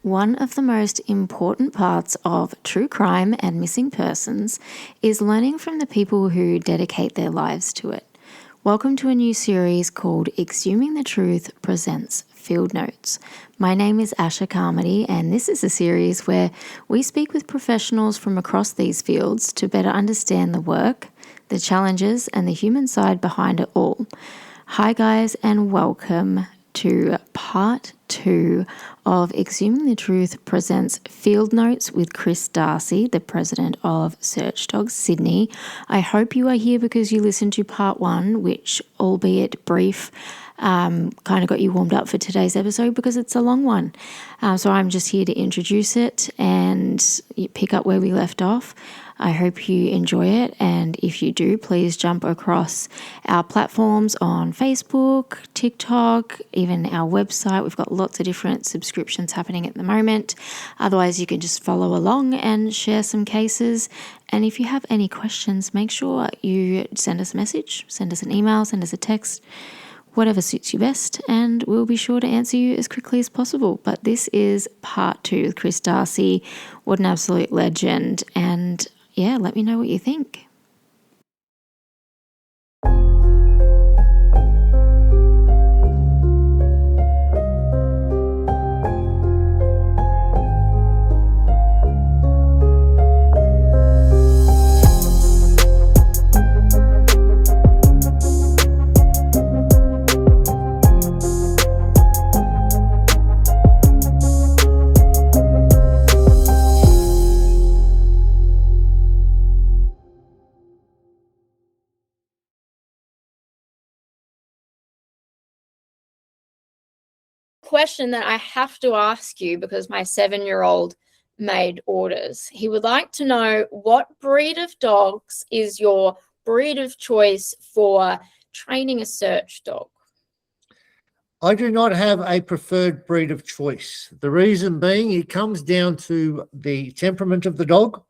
One of the most important parts of true crime and missing persons is learning from the people who dedicate their lives to it. Welcome to a new series called Exhuming the Truth presents Field Notes. My name is Asha Carmody, and this is a series where we speak with professionals from across these fields to better understand the work, the challenges, and the human side behind it all. Hi guys, and welcome to part 2 of Exhuming the Truth presents Field Notes with Chris Darcy, the president of Search Dogs Sydney. I hope you are here because you listened to part 1, which, albeit brief, kind of got you warmed up for today's episode because it's a long one. So I'm just here to introduce it and pick up where we left off. I hope you enjoy it, and if you do, please jump across our platforms on Facebook, TikTok, even our website. We've got lots of different subscriptions happening at the moment. Otherwise, you can just follow along and share some cases. And if you have any questions, make sure you send us a message, send us an email, send us a text, whatever suits you best, and we'll be sure to answer you as quickly as possible. But this is part 2 with Chris Darcy. What an absolute legend. And yeah, let me know what you think. Question that I have to ask you because my 7-year-old made orders. He would like to know, what breed of dogs is your breed of choice for training a search dog? I do not have a preferred breed of choice. The reason being, it comes down to the temperament of the dog.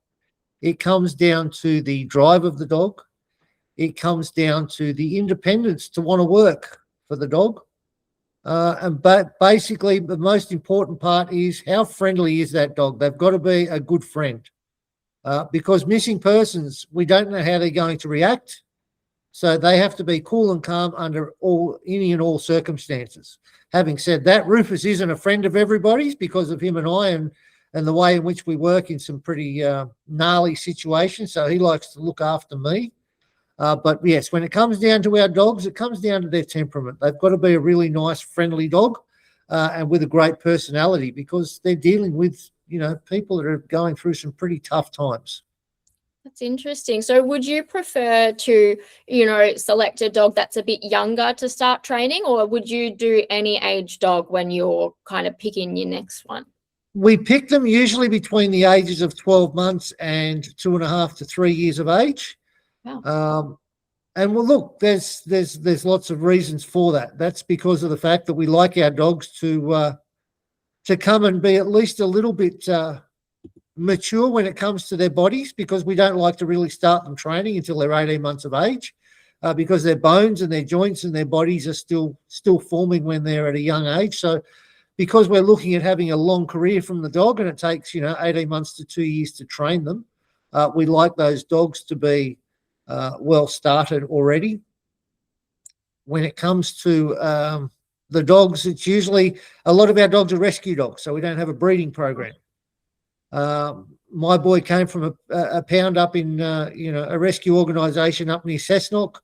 It comes down to the drive of the dog. It comes down to the independence to want to work for the dog. But basically, the most important part is how friendly is that dog. They've got to be a good friend, because missing persons, we don't know how they're going to react. So they have to be cool and calm under any and all circumstances. Having said that, Rufus isn't a friend of everybody's because of him and I and the way in which we work in some pretty gnarly situations. So he likes to look after me. But yes, when it comes down to our dogs, it comes down to their temperament. They've got to be a really nice, friendly dog and with a great personality, because they're dealing with, people that are going through some pretty tough times. That's interesting. So would you prefer to, select a dog that's a bit younger to start training, or would you do any age dog when you're kind of picking your next one? We pick them usually between the ages of 12 months and 2.5 to 3 years of age. Wow. And well, look, there's lots of reasons for that. That's because of the fact that we like our dogs to come and be at least a little bit mature when it comes to their bodies, because we don't like to really start them training until they're 18 months of age, because their bones and their joints and their bodies are still forming when they're at a young age. So because we're looking at having a long career from the dog, and it takes 18 months to 2 years to train them, we like those dogs to be well started already. When it comes to the dogs, it's usually, a lot of our dogs are rescue dogs, so we don't have a breeding program. My boy came from a pound up in a rescue organisation up near Cessnock.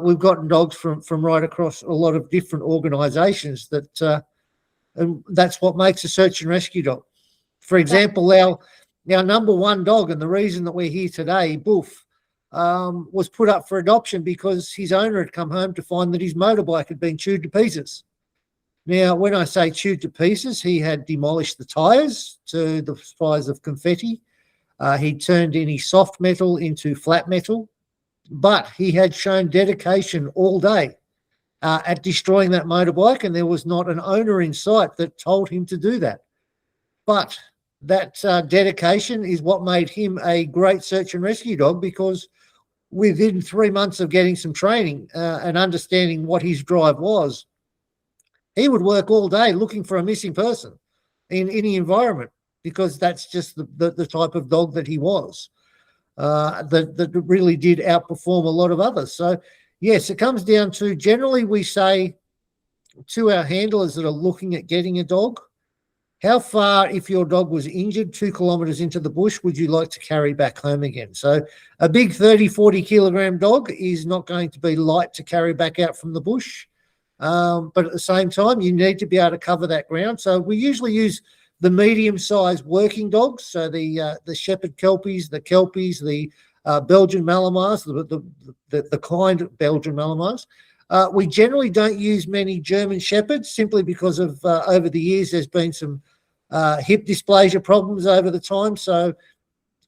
We've gotten dogs from right across a lot of different organisations, and that's what makes a search and rescue dog. For example, our number one dog, and the reason that we're here today, Boof, was put up for adoption because his owner had come home to find that his motorbike had been chewed to pieces. Now, when I say chewed to pieces, he had demolished the tyres to the size of confetti. He turned any soft metal into flat metal, but he had shown dedication all day at destroying that motorbike, and there was not an owner in sight that told him to do that. But that dedication is what made him a great search and rescue dog, because within 3 months of getting some training and understanding what his drive was, he would work all day looking for a missing person. in any environment, because that's just the type of dog that he was, that really did outperform a lot of others. So, yes, it comes down to, generally we say to our handlers that are looking at getting a dog, how far, if your dog was injured 2 kilometres into the bush, would you like to carry back home again? So a big 30, 40 kilogram dog is not going to be light to carry back out from the bush. But at the same time, you need to be able to cover that ground. So we usually use the medium-sized working dogs, so the Shepherd Kelpies, the Belgian Malamars, the kind Belgian Malamars. We generally don't use many German Shepherds, simply because of over the years there's been some hip dysplasia problems over the time. So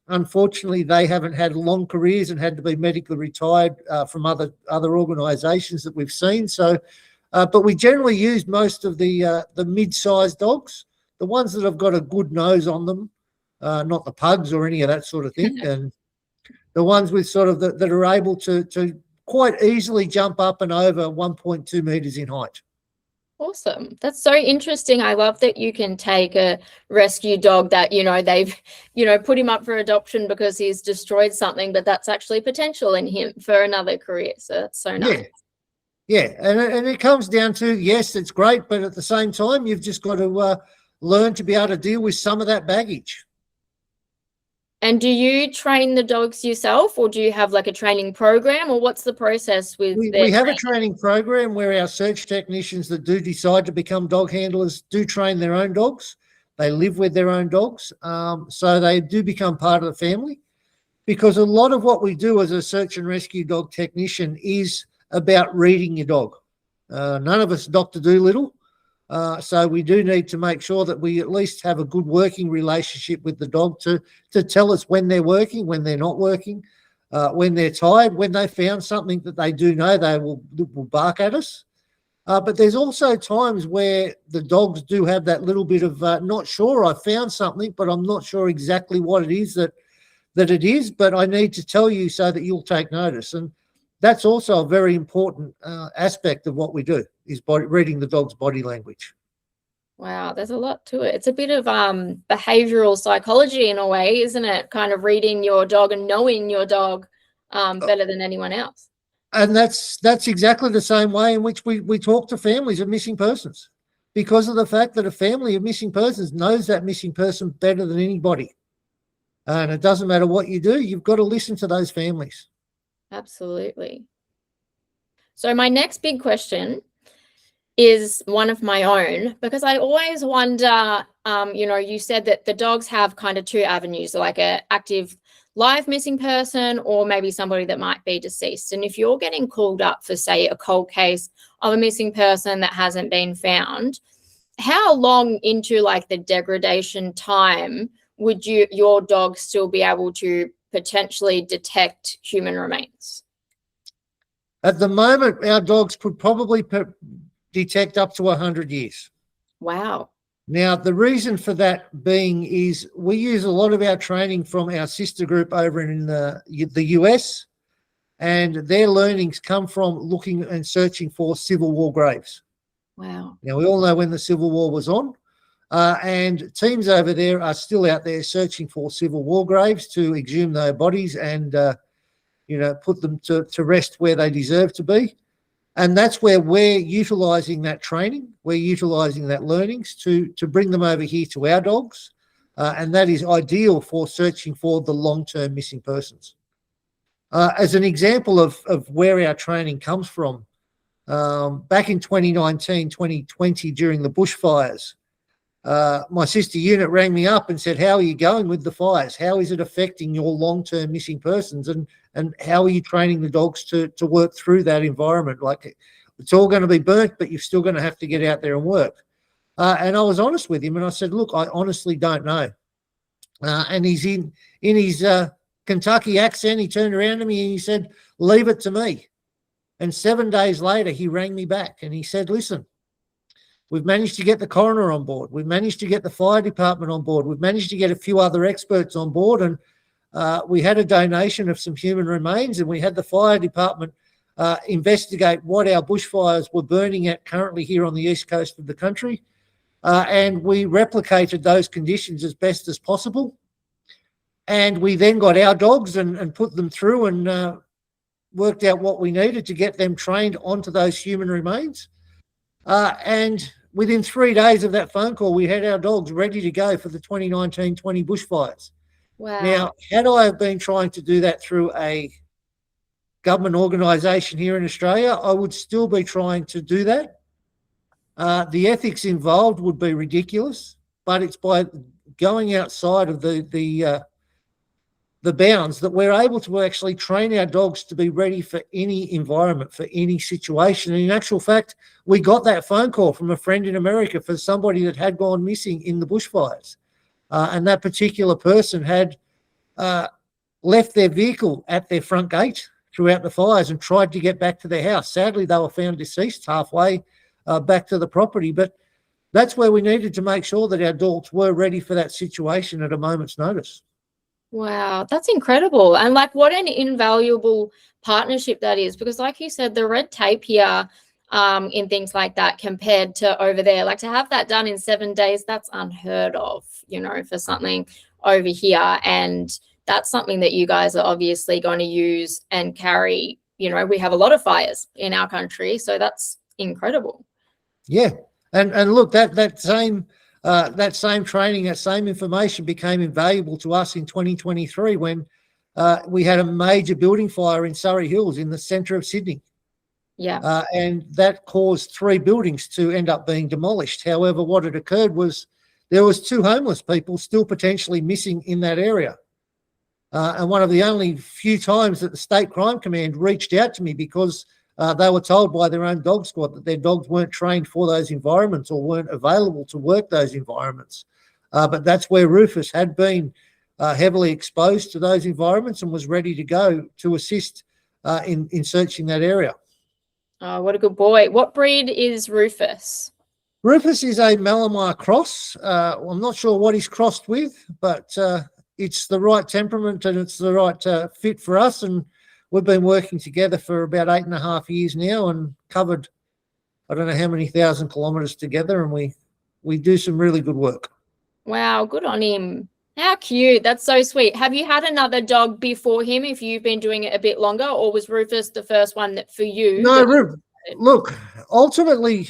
unfortunately, they haven't had long careers and had to be medically retired from other organisations that we've seen. So, but we generally use most of the mid-sized dogs, the ones that have got a good nose on them, not the pugs or any of that sort of thing, and the ones with sort of that are able to quite easily jump up and over 1.2 meters in height. Awesome. That's so interesting. I love that you can take a rescue dog that, they've, put him up for adoption because he's destroyed something, but that's actually potential in him for another career. So that's so nice. Yeah. And it comes down to, yes, it's great, but at the same time, you've just got to learn to be able to deal with some of that baggage. And do you train the dogs yourself, or do you have like a training program, or what's the process with we have a training program where our search technicians that do decide to become dog handlers do train their own dogs. They live with their own dogs. So they do become part of the family, because a lot of what we do as a search and rescue dog technician is about reading your dog. None of us Dr. Dolittle. So we do need to make sure that we at least have a good working relationship with the dog to tell us when they're working, when they're not working, when they're tired, when they found something that they do know they will bark at us. But there's also times where the dogs do have that little bit of not sure, I found something, but I'm not sure exactly what it is that it is, but I need to tell you so that you'll take notice. And that's also a very important aspect of what we do, is reading the dog's body language. Wow, there's a lot to it. It's a bit of behavioral psychology in a way, isn't it? Kind of reading your dog and knowing your dog better than anyone else. And that's exactly the same way in which we talk to families of missing persons, because of the fact that a family of missing persons knows that missing person better than anybody. And it doesn't matter what you do, you've got to listen to those families. Absolutely. So my next big question is one of my own, because I always wonder, you said that the dogs have kind of two avenues, like an active live missing person, or maybe somebody that might be deceased. And if you're getting called up for, say, a cold case of a missing person that hasn't been found, how long into like the degradation time would your dog still be able to potentially detect human remains? At the moment, our dogs could probably detect up to 100 years. Wow. Now, the reason for that being is we use a lot of our training from our sister group over in the US, and their learnings come from looking and searching for Civil War graves. Wow. Now, we all know when the Civil War was on, and teams over there are still out there searching for Civil War graves to exhume their bodies and put them to rest where they deserve to be. And that's where we're utilising that training, we're utilising that learnings to bring them over here to our dogs. And that is ideal for searching for the long-term missing persons. As an example of where our training comes from, back in 2019, 2020, during the bushfires, my sister unit rang me up and said, how are you going with the fires? How is it affecting your long-term missing persons? And how are you training the dogs to work through that environment? Like, it's all going to be burnt, but you're still going to have to get out there and work. And I was honest with him, and I said, look, I honestly don't know. And he's in his Kentucky accent, he turned around to me and he said, leave it to me. And 7 days later, he rang me back and he said, listen, we've managed to get the coroner on board. We've managed to get the fire department on board. We've managed to get a few other experts on board. And we had a donation of some human remains, and we had the fire department investigate what our bushfires were burning at currently here on the east coast of the country. and we replicated those conditions as best as possible. And we then got our dogs and put them through and worked out what we needed to get them trained onto those human remains. And within 3 days of that phone call, we had our dogs ready to go for the 2019-20 bushfires. Wow. Now, had I have been trying to do that through a government organisation here in Australia, I would still be trying to do that. The ethics involved would be ridiculous, but it's by going outside of the bounds that we're able to actually train our dogs to be ready for any environment, for any situation. And in actual fact, we got that phone call from a friend in America for somebody that had gone missing in the bushfires. And that particular person had left their vehicle at their front gate throughout the fires and tried to get back to their house. Sadly, they were found deceased halfway back to the property. But that's where we needed to make sure that our dogs were ready for that situation at a moment's notice. Wow, that's incredible. And like, what an invaluable partnership that is, because like you said, the red tape here in things like that compared to over there, like to have that done in 7 days, that's unheard of, you know, for something over here. And that's something that you guys are obviously going to use and carry. You know, we have a lot of fires in our country, so that's incredible. Yeah. And look, that same training, that same information became invaluable to us in 2023 when we had a major building fire in Surrey Hills in the centre of Sydney. Yeah. And that caused 3 buildings to end up being demolished. However, what had occurred was there was 2 homeless people still potentially missing in that area. And one of the only few times that the State Crime Command reached out to me because they were told by their own dog squad that their dogs weren't trained for those environments or weren't available to work those environments. But that's where Rufus had been heavily exposed to those environments and was ready to go to assist in searching that area. Oh, what a good boy. What breed is Rufus? Rufus is a Malamar cross. I'm not sure what he's crossed with, but it's the right temperament and it's the right fit for us. And we've been working together for about 8.5 years now and covered, I don't know how many thousand kilometres together, and we do some really good work. Wow, good on him. How cute. That's so sweet. Have you had another dog before him if you've been doing it a bit longer, or was Rufus the first one that for you? No, look, ultimately,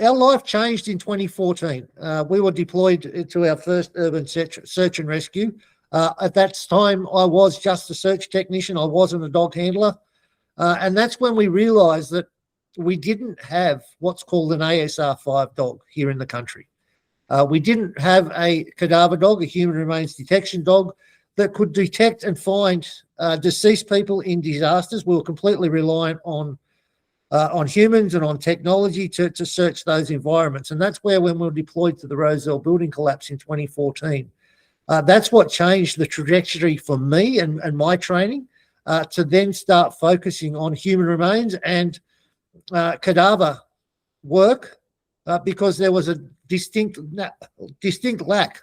our life changed in 2014. We were deployed to our first urban search and rescue. At that time, I was just a search technician. I wasn't a dog handler. And that's when we realised that we didn't have what's called an ASR5 dog here in the country. We didn't have a cadaver dog, a human remains detection dog, that could detect and find deceased people in disasters. We were completely reliant on humans and on technology to search those environments. And that's where, when we were deployed to the Roselle building collapse in 2014, that's what changed the trajectory for me and my training to then start focusing on human remains and cadaver work because there was a distinct lack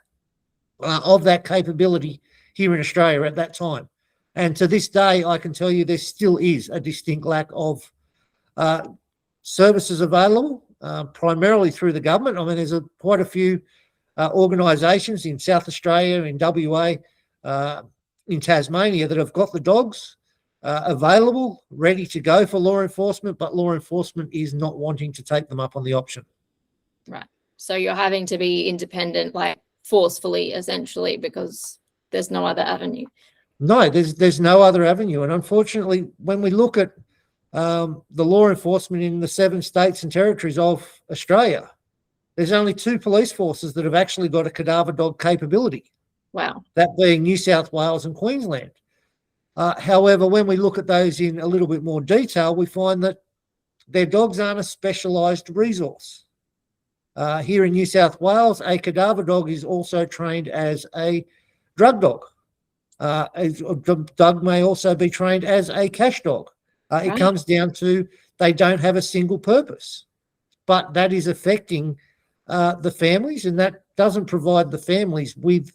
of that capability here in Australia at that time. And to this day, I can tell you there still is a distinct lack of services available, primarily through the government. I mean, there's quite a few organisations in South Australia, in WA, in Tasmania that have got the dogs available, ready to go for law enforcement, but law enforcement is not wanting to take them up on the option. Right. So you're having to be independent, like forcefully, essentially, because there's no other avenue. No, there's no other avenue. And unfortunately, when we look at the law enforcement in the 7 states and territories of Australia, there's only 2 police forces that have actually got a cadaver dog capability. Wow. That being New South Wales and Queensland. However, when we look at those in a little bit more detail, we find that their dogs aren't a specialised resource. Here in New South Wales, a cadaver dog is also trained as a drug dog. A dog may also be trained as a cash dog. It comes down to they don't have a single purpose, but that is affecting the families, and that doesn't provide the families with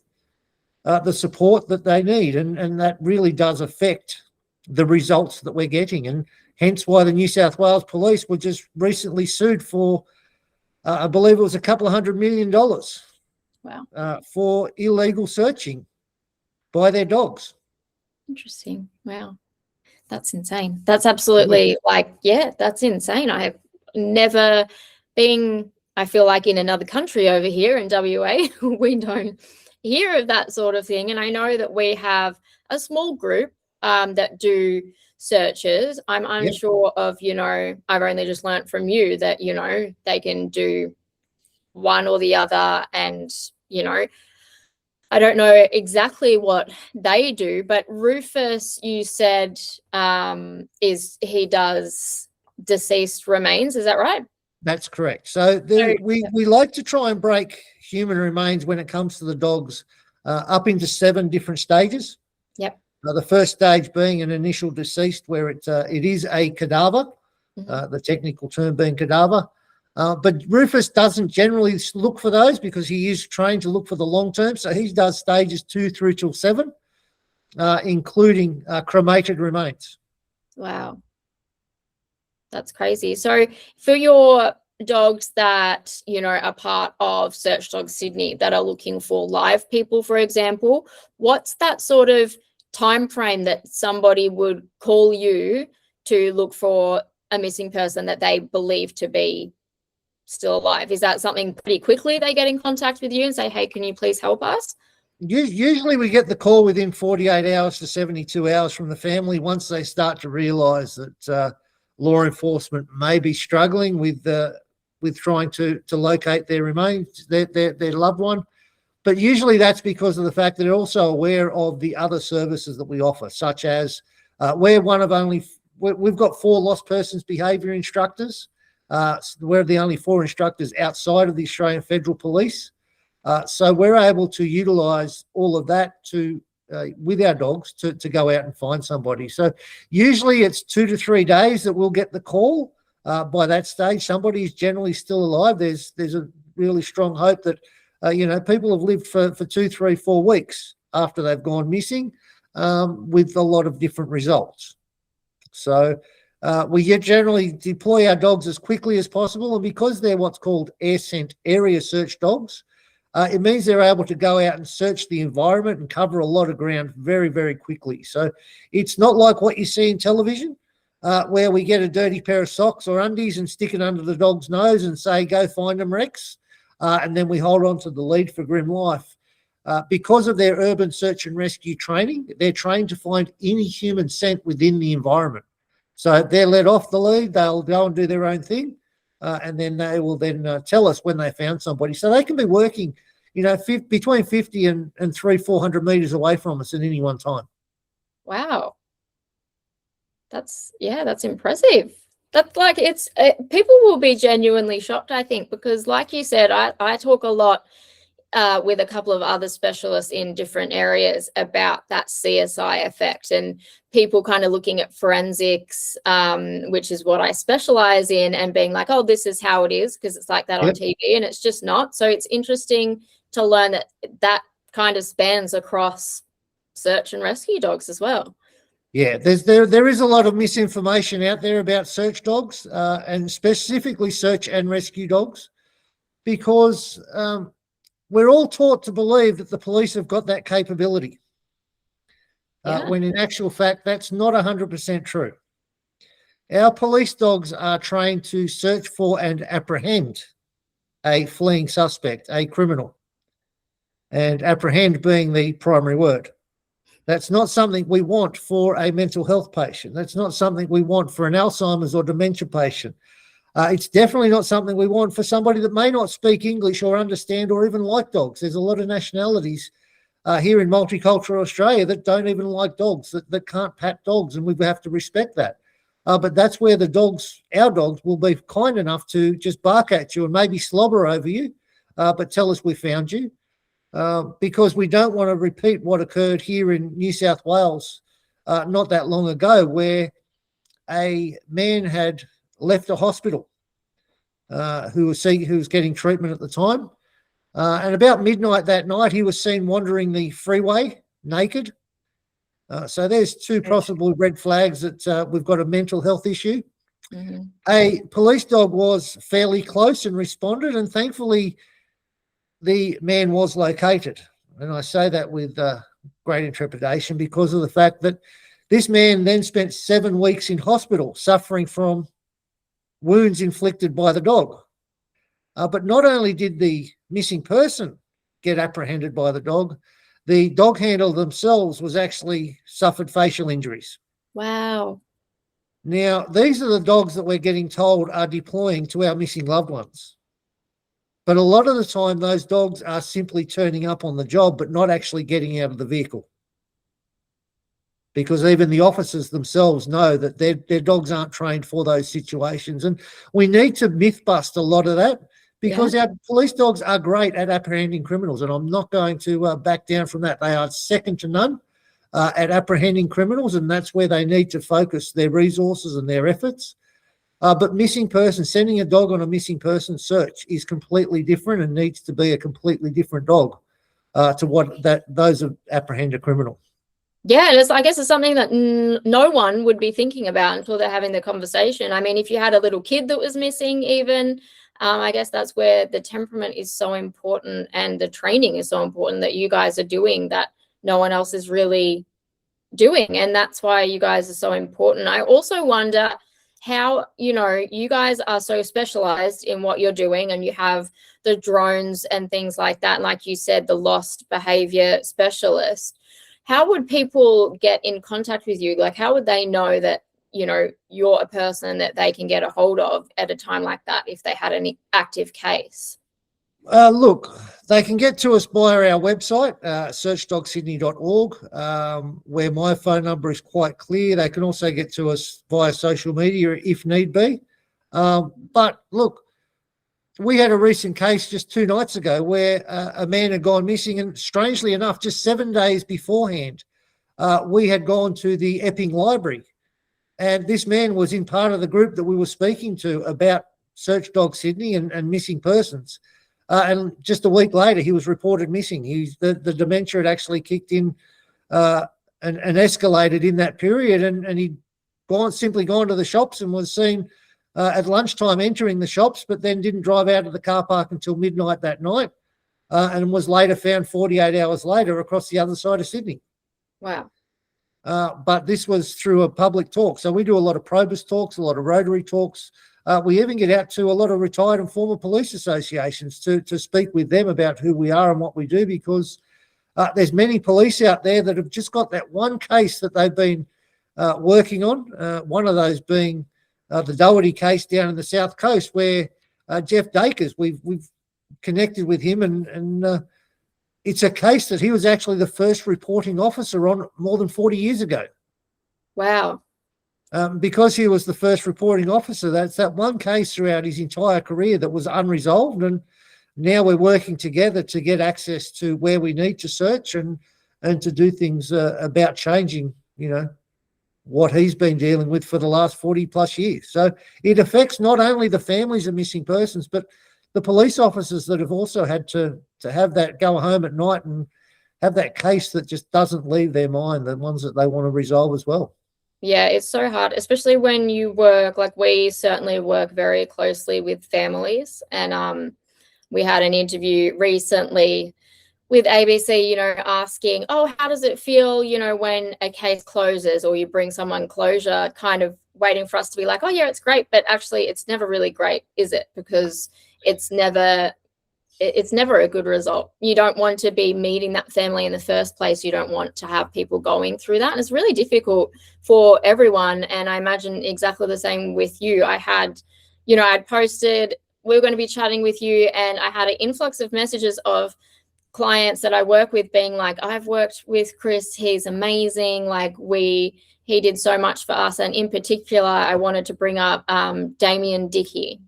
the support that they need, and that really does affect the results that we're getting, and hence why the New South Wales Police were just recently sued for I believe it was a couple of $100 million Wow. for illegal searching by their dogs. Interesting. Wow. That's insane. That's absolutely that's insane. I have never been, I feel like, in another country over here in WA, we don't hear of that sort of thing. And I know that we have a small group that do searches. I'm unsure of, I've only just learnt from you that, they can do one or the other. And, I don't know exactly what they do, but Rufus, you said, he does deceased remains. Is that right? That's correct. So we like to try and break human remains when it comes to the dogs up into 7 different stages. Yep. The first stage being an initial deceased, where it is a cadaver, the technical term being cadaver. But Rufus doesn't generally look for those because he is trained to look for the long term. So he does stages 2 through till 7, including cremated remains. Wow. That's crazy. So for your dogs that, are part of Search Dogs Sydney that are looking for live people, for example, what's that sort of time frame that somebody would call you to look for a missing person that they believe to be still alive? Is that something pretty quickly they get in contact with you and say, hey, can you please help us? Usually we get the call within 48 hours to 72 hours from the family once they start to realise that law enforcement may be struggling with trying to locate their remains, their loved one. But usually that's because of the fact that they're also aware of the other services that we offer, such as we've got 4 lost persons behaviour instructors. We're the only 4 instructors outside of the Australian Federal Police. So we're able to utilise all of that with our dogs to go out and find somebody. So usually it's 2 to 3 days that we'll get the call. By that stage, somebody is generally still alive. There's a really strong hope that, people have lived for 2, 3, 4 weeks after they've gone missing with a lot of different results. So we generally deploy our dogs as quickly as possible. And because they're what's called air scent area search dogs, it means they're able to go out and search the environment and cover a lot of ground very, very quickly. So it's not like what you see in television where we get a dirty pair of socks or undies and stick it under the dog's nose and say, go find them, Rex. And then we hold on to the lead for grim life. Because of their urban search and rescue training, they're trained to find any human scent within the environment. So they're let off the lead, they'll go and do their own thing, and then they will then tell us when they found somebody. So they can be working, between 50 and 300-400 metres away from us at any one time. Wow. That's impressive. That's like, people will be genuinely shocked, I think, because like you said, I talk a lot with a couple of other specialists in different areas about that CSI effect and people kind of looking at forensics, which is what I specialize in, and being like, oh, this is how it is because it's like that on TV, and it's just not. So it's interesting to learn that kind of spans across search and rescue dogs as well. Yeah, there is a lot of misinformation out there about search dogs and specifically search and rescue dogs because we're all taught to believe that the police have got that capability when in actual fact that's not 100% true. Our police dogs are trained to search for and apprehend a fleeing suspect, a criminal, and apprehend being the primary word. That's not something we want for a mental health patient. That's not something we want for an Alzheimer's or dementia patient. It's definitely not something we want for somebody that may not speak English or understand or even like dogs. There's a lot of nationalities here in multicultural Australia that don't even like dogs, that can't pat dogs, and we have to respect that. But that's where our dogs will be kind enough to just bark at you and maybe slobber over you, but tell us we found you. Because we don't want to repeat what occurred here in New South Wales not that long ago, where a man had left a hospital who was getting treatment at the time. And about midnight that night, he was seen wandering the freeway naked. So there's 2 possible red flags that we've got a mental health issue. Mhm. A police dog was fairly close and responded, and thankfully the man was located. And I say that with great trepidation because of the fact that this man then spent 7 weeks in hospital suffering from wounds inflicted by the dog. But not only did the missing person get apprehended by the dog handler themselves was actually suffered facial injuries. Wow. Now, these are the dogs that we're getting told are deploying to our missing loved ones. But a lot of the time, those dogs are simply turning up on the job, but not actually getting out of the vehicle. Because even the officers themselves know that their dogs aren't trained for those situations. And we need to myth bust a lot of that because our police dogs are great at apprehending criminals. And I'm not going to back down from that. They are second to none at apprehending criminals, and that's where they need to focus their resources and their efforts. But missing person, sending a dog on a missing person search is completely different and needs to be a completely different dog to what those of apprehend a criminal. Yeah, I guess it's something that no one would be thinking about until they're having the conversation. I mean, if you had a little kid that was missing even, I guess that's where the temperament is so important and the training is so important that you guys are doing that no one else is really doing. And that's why you guys are so important. I also wonder how, you guys are so specialized in what you're doing and you have the drones and things like that. And like you said, the lost behavior specialist. How would people get in contact with you? Like, how would they know that, you're a person that they can get a hold of at a time like that if they had an active case? Look, they can get to us via our website, searchdogsydney.org, where my phone number is quite clear. They can also get to us via social media if need be. But look, we had a recent case just 2 nights ago where a man had gone missing, and strangely enough, just 7 days beforehand, we had gone to the Epping Library, and this man was in part of the group that we were speaking to about Search Dog Sydney and missing persons. And just a week later, he was reported missing. The dementia had actually kicked in and escalated in that period, and he'd simply gone to the shops and was seen at lunchtime entering the shops, but then didn't drive out of the car park until midnight that night, and was later found 48 hours later across the other side of Sydney. Wow. But this was through a public talk. So we do a lot of Probus talks, a lot of Rotary talks. We even get out to a lot of retired and former police associations to speak with them about who we are and what we do, because there's many police out there that have just got that one case that they've been working on, one of those being the Doherty case down in the South Coast, where Jeff Dakers, we've connected with him, and it's a case that he was actually the first reporting officer on more than 40 years ago. Wow. Because he was the first reporting officer, that's that one case throughout his entire career that was unresolved, and now we're working together to get access to where we need to search and to do things about changing, what he's been dealing with for the last 40 plus years. So it affects not only the families of missing persons, but the police officers that have also had to have that go home at night and have that case that just doesn't leave their mind, the ones that they want to resolve as well. Yeah, it's so hard, especially when you work, like we certainly work very closely with families. And we had an interview recently with ABC, asking, oh, how does it feel, when a case closes or you bring someone closure, kind of waiting for us to be like, oh, yeah, it's great. But actually, it's never really great, is it? Because it's never a good result. You don't want to be meeting that family in the first place. You don't want to have people going through that. And it's really difficult for everyone. And I imagine exactly the same with you. I had, I'd posted, we were going to be chatting with you, and I had an influx of messages of clients that I work with being like, I've worked with Chris, he's amazing. Like he did so much for us. And in particular, I wanted to bring up Damien Dickey.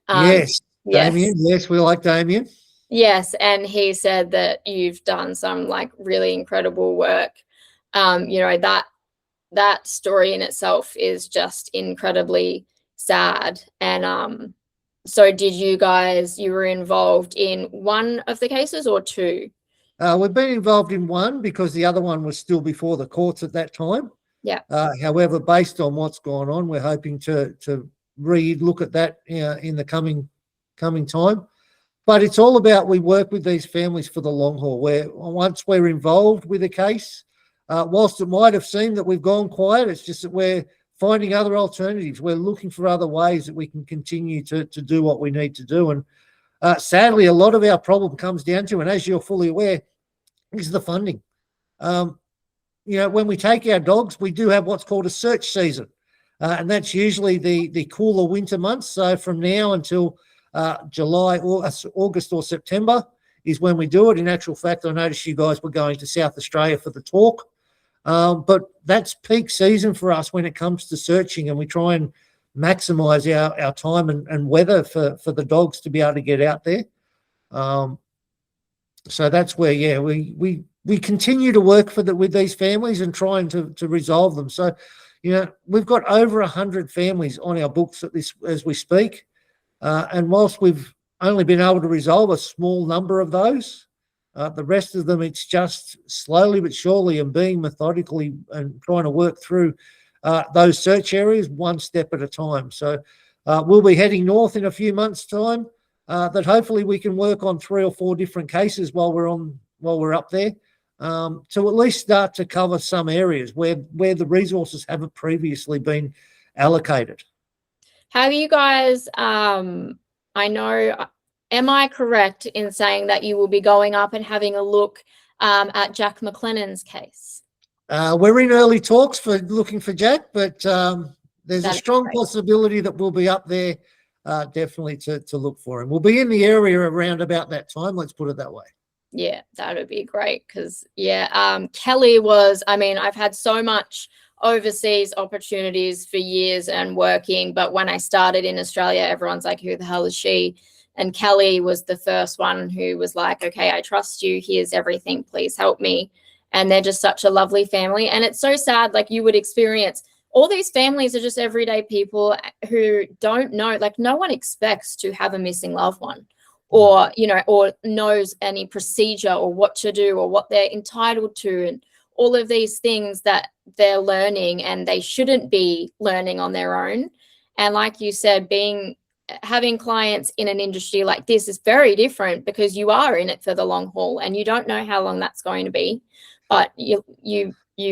Yes. Yes. Damien, yes, we like Damien. Yes, and he said that you've done some like really incredible work. That story in itself is just incredibly sad. And so did you were involved in one of the cases or two? We've been involved in one because the other one was still before the courts at that time. Yeah. However, based on what's gone on, we're hoping to re-look at that in the coming time. But it's all about, we work with these families for the long haul, where once we're involved with a case, whilst it might have seemed that we've gone quiet, it's just that we're finding other alternatives. We're looking for other ways that we can continue to do what we need to do. And sadly, a lot of our problem comes down to, and as you're fully aware, is the funding. When we take our dogs, we do have what's called a search season. And that's usually the cooler winter months. So from now until July, or August or September is when we do it. In actual fact, I noticed you guys were going to South Australia for the talk. But that's peak season for us when it comes to searching, and we try and maximise our time and weather for the dogs to be able to get out there. So that's where, we continue to work with these families and trying to resolve them. So, we've got over 100 families on our books as we speak. And whilst we've only been able to resolve a small number of those, the rest of them, it's just slowly but surely and being methodically and trying to work through those search areas one step at a time. So we'll be heading north in a few months' time, that hopefully we can work on 3 or 4 different cases while we're up there, to at least start to cover some areas where the resources haven't previously been allocated. Have you guys, I know, am I correct in saying that you will be going up and having a look at Jack McLennan's case? We're in early talks for looking for Jack, but there's a strong possibility that we'll be up there definitely to look for him. We'll be in the area around about that time, let's put it that way. Yeah, that would be great because, Kelly was, I've had so much overseas opportunities for years and working, but when I started in Australia, everyone's like, who the hell is she? And Kelly was the first one who was like, okay, I trust you, here's everything, please help me. And they're just such a lovely family. And it's so sad, like you would experience, all these families are just everyday people who don't know, like no one expects to have a missing loved one, or or knows any procedure or what to do or what they're entitled to, and all of these things that they're learning and they shouldn't be learning on their own. And like you said, having clients in an industry like this is very different because you are in it for the long haul and you don't know how long that's going to be. But you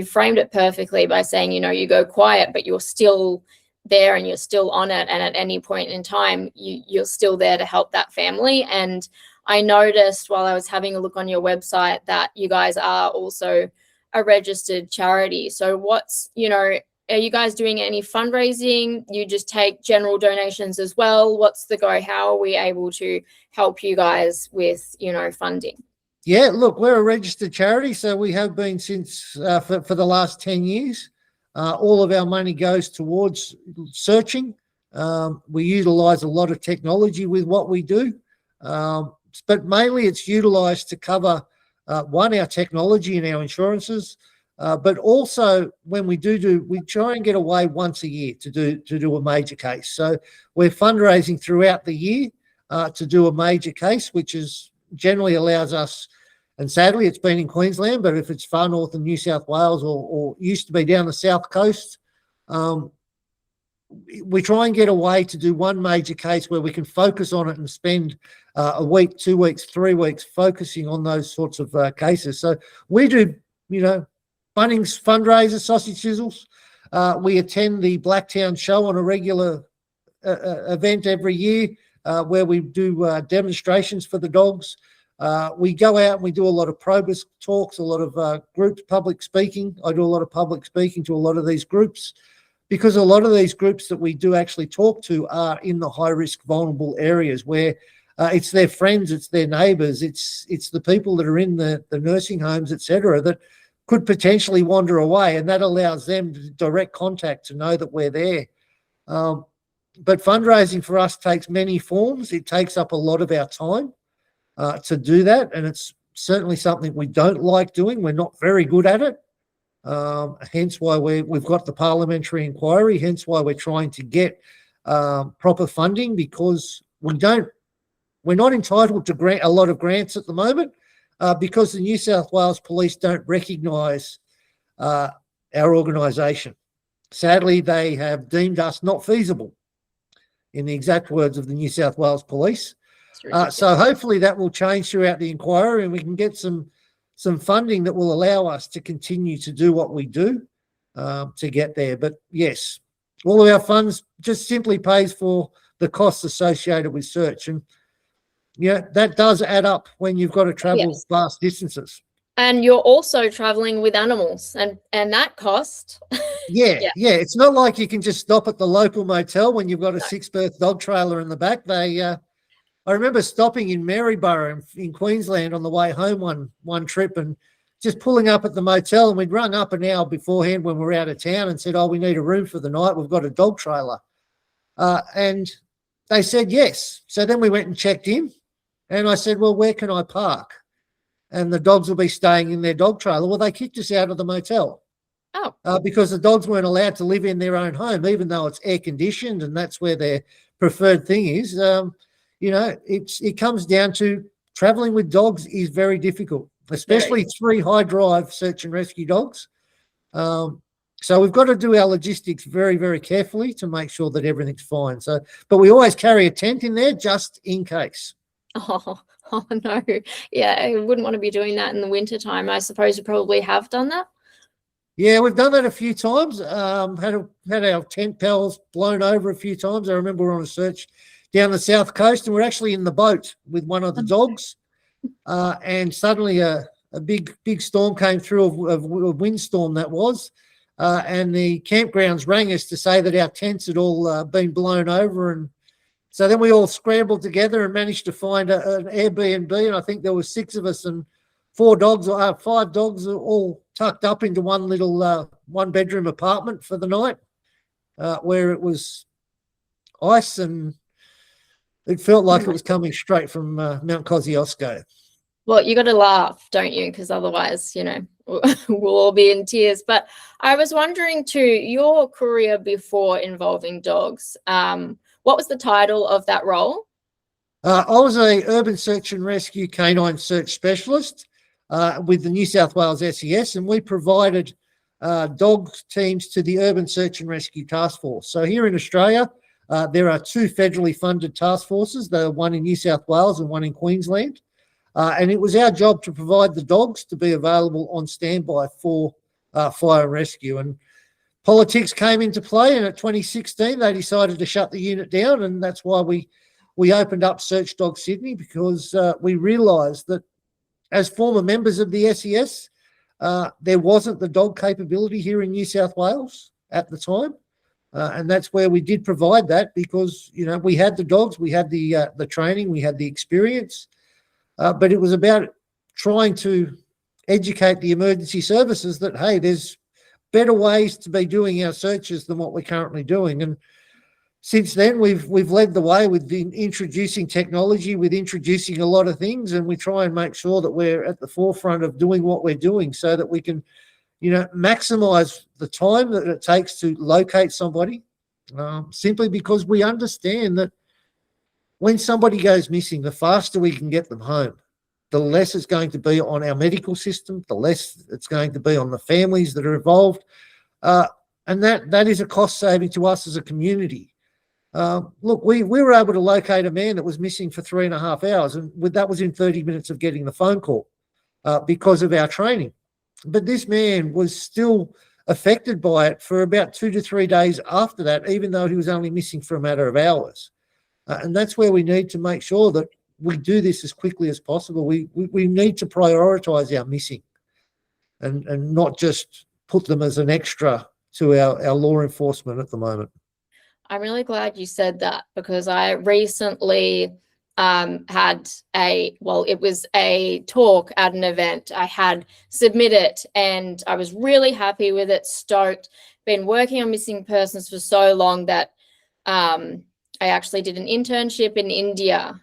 framed it perfectly by saying, you go quiet, but you're still there and you're still on it. And at any point in time, you're still there to help that family. And I noticed while I was having a look on your website that you guys are also a registered charity. So are you guys doing any fundraising? You just take general donations as well? What's the go? How are we able to help you guys with, funding? Yeah, look, we're a registered charity, so we have been since for the last 10 years. All of our money goes towards searching. We utilise a lot of technology with what we do, but mainly it's utilised to cover, our technology and our insurances, but also when we we try and get away once a year to do a major case. So we're fundraising throughout the year to do a major case, which is generally allows us, and sadly it's been in Queensland, but if it's far north in New South Wales or used to be down the south coast, we try and get away to do one major case where we can focus on it and spend a week, 2 weeks, 3 weeks focusing on those sorts of cases. So we do, Bunnings fundraisers, sausage sizzles. We attend the Blacktown show on a regular event every year where we do demonstrations for the dogs. We go out and we do a lot of probus talks, a lot of group public speaking. I do a lot of public speaking to a lot of these groups, because a lot of these groups that we do actually talk to are in the high-risk, vulnerable areas where it's their friends, it's their neighbours, it's the people that are in the nursing homes, etc., that could potentially wander away, and that allows them to direct contact to know that we're there. But fundraising for us takes many forms. It takes up a lot of our time to do that, and it's certainly something we don't like doing. We're not very good at it. Hence why we've got the parliamentary inquiry, hence why we're trying to get proper funding, because we're not entitled to a lot of grants at the moment, because the New South Wales Police don't recognise our organisation. Sadly, they have deemed us not feasible, in the exact words of the New South Wales Police. So hopefully that will change throughout the inquiry, and we can get some funding that will allow us to continue to do what we do to get there. But yes, all of our funds just simply pays for the costs associated with search. And that does add up when you've got to travel vast distances. And you're also traveling with animals, and that cost. Yeah. It's not like you can just stop at the local motel when you've got a 6-berth dog trailer in the back. I remember stopping in Maryborough in Queensland on the way home one trip, and just pulling up at the motel, and we'd rung up an hour beforehand when we were out of town and said, "Oh, we need a room for the night. We've got a dog trailer." And they said yes. So then we went and checked in, and I said, "Well, where can I park? And the dogs will be staying in their dog trailer." Well, they kicked us out of the motel. Because the dogs weren't allowed to live in their own home, even though it's air conditioned and that's where their preferred thing is. It comes down to traveling with dogs is very difficult, especially 3 high drive search and rescue dogs. So we've got to do our logistics very, very carefully to make sure that everything's fine. But we always carry a tent in there just in case. Oh no. Yeah, I wouldn't want to be doing that in the winter time. I suppose you probably have done that. Yeah, we've done that a few times. Had our tent pals blown over a few times. I remember we were on a search down the south coast, and we're actually in the boat with one of the dogs, and suddenly a big storm came through, a windstorm that was, and the campgrounds rang us to say that our tents had all been blown over, and so then we all scrambled together and managed to find an Airbnb, and I think there were 6 of us, and 5 dogs all tucked up into one little 1-bedroom apartment for the night, where it was ice and it felt like it was coming straight from Mount Kosciuszko. Well, you got to laugh, don't you? Because otherwise, we'll all be in tears. But I was wondering too, your career before involving dogs, what was the title of that role? I was a urban search and rescue canine search specialist with the New South Wales SES, and we provided dog teams to the Urban Search and Rescue Task Force. So here in Australia, there are 2 federally funded task forces, one in New South Wales and one in Queensland. And it was our job to provide the dogs to be available on standby for fire and rescue. And politics came into play, and at 2016, they decided to shut the unit down, and that's why we opened up Search Dog Sydney, because we realised that as former members of the SES, there wasn't the dog capability here in New South Wales at the time. And that's where we did provide that, because, we had the dogs, we had the training, we had the experience, but it was about trying to educate the emergency services that, hey, there's better ways to be doing our searches than what we're currently doing. And since then, we've led the way with introducing technology, with introducing a lot of things, and we try and make sure that we're at the forefront of doing what we're doing so that we can, maximize the time that it takes to locate somebody, simply because we understand that when somebody goes missing, the faster we can get them home, the less it's going to be on our medical system, the less it's going to be on the families that are involved. And that is a cost saving to us as a community. Look, we were able to locate a man that was missing for 3.5 hours, and that was in 30 minutes of getting the phone call because of our training. But this man was still affected by it for about 2 to 3 days after that, even though he was only missing for a matter of hours. And that's where we need to make sure that we do this as quickly as possible. We need to prioritise our missing and not just put them as an extra to our law enforcement at the moment. I'm really glad you said that, because I recently it was a talk at an event. I had submitted and I was really happy with it, stoked. Been working on missing persons for so long that I actually did an internship in India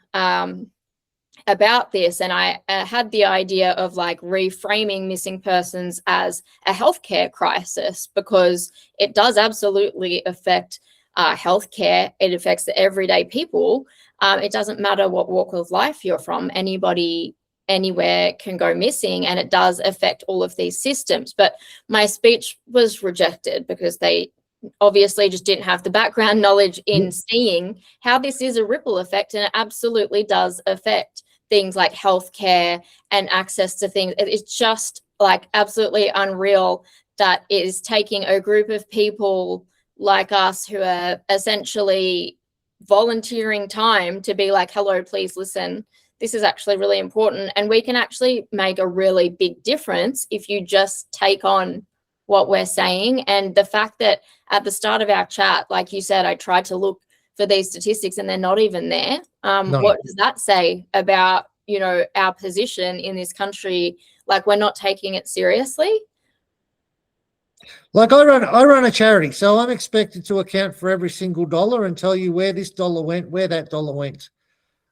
about this, and I had the idea of reframing missing persons as a healthcare crisis, because it does absolutely affect healthcare. It affects the everyday people. It doesn't matter what walk of life you're from. Anybody anywhere can go missing, and it does affect all of these systems. But my speech was rejected because they obviously just didn't have the background knowledge in seeing how this is a ripple effect, and it absolutely does affect things like healthcare and access to things. It's just like absolutely unreal that it is taking a group of people like us who are essentially volunteering time to be like, hello, please listen, this is actually really important, and we can actually make a really big difference if you just take on what we're saying. And the fact that at the start of our chat, like you said, I tried to look for these statistics and they're not even there. No. What does that say about, you know, our position in this country? Like, we're not taking it seriously. Like I run a charity, so I'm expected to account for every single dollar and tell you where this dollar went, where that dollar went.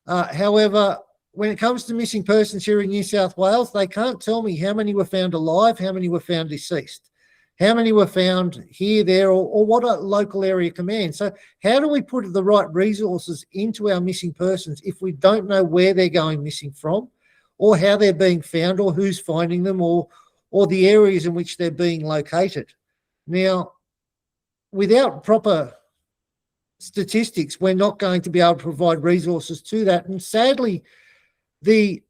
However, when it comes to missing persons here in New South Wales, they can't tell me how many were found alive, how many were found deceased, how many were found here, there, or what a local area command. So how do we put the right resources into our missing persons if we don't know where they're going missing from, or how they're being found, or who's finding them, or the areas in which they're being located? Now, without proper statistics, we're not going to be able to provide resources to that. And sadly, the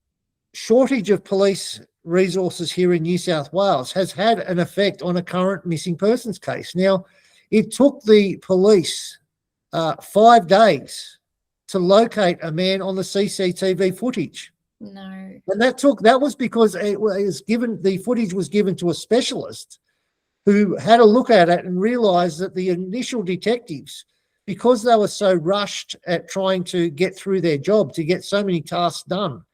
shortage of police resources here in New South Wales has had an effect on a current missing persons case. Now, it took the police 5 days to locate a man on the CCTV footage. No. And that was because the footage was given to a specialist who had a look at it and realised that the initial detectives, because they were so rushed at trying to get through their job, to get so many tasks done,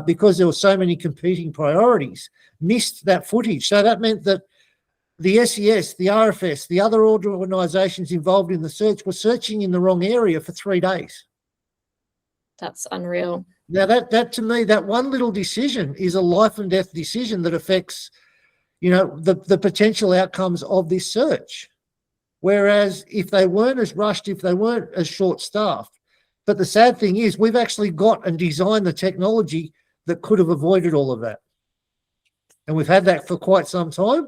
because there were so many competing priorities, missed that footage. So that meant that the SES, the RFS, the other organisations involved in the search were searching in the wrong area for 3 days. That's unreal. Now, that to me, that one little decision is a life and death decision that affects, you know, the potential outcomes of this search. Whereas if they weren't as rushed, if they weren't as short-staffed, but the sad thing is we've actually got and designed the technology that could have avoided all of that. And we've had that for quite some time,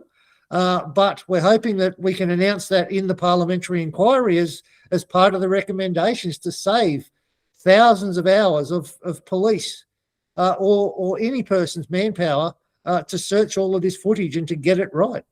but we're hoping that we can announce that in the parliamentary inquiry as part of the recommendations to save thousands of hours of police or any person's manpower to search all of this footage and to get it right.